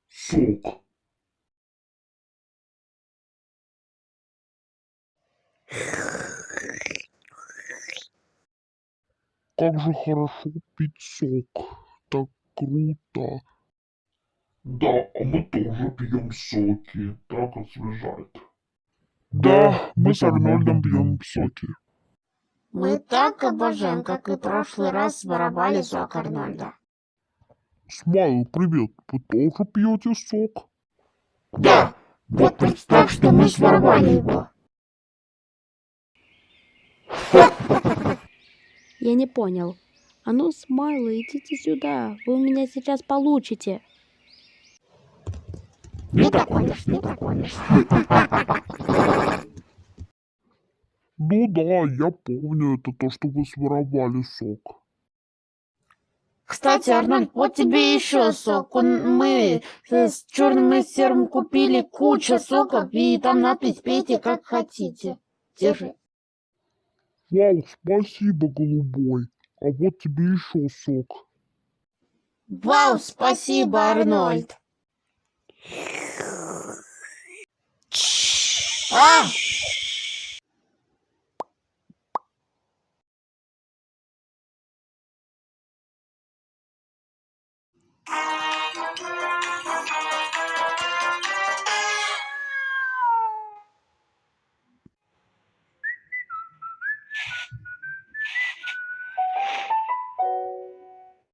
Сок. Как же хорошо пить сок. Так круто. Да, а мы тоже пьем соки. Так освежает. Да, мы с Арнольдом пьем соки. Мы так обожаем, как и в прошлый раз воровали сок Арнольда. Смайл, привет. Вы тоже пьете сок? Да, вот представь, что мы своровали его. Я не понял. А ну, Смайлы, идите сюда. Вы у меня сейчас получите. Не догонишь, не догонишь. Ну да, я помню, это то, что вы своровали сок. Кстати, Арнольд, вот тебе еще сок. Мы с черным и серым купили кучу соков, и там надпись «Пейте как хотите». Держи. Вау, спасибо, голубой. А вот тебе еще сок. Вау, спасибо, Арнольд. А!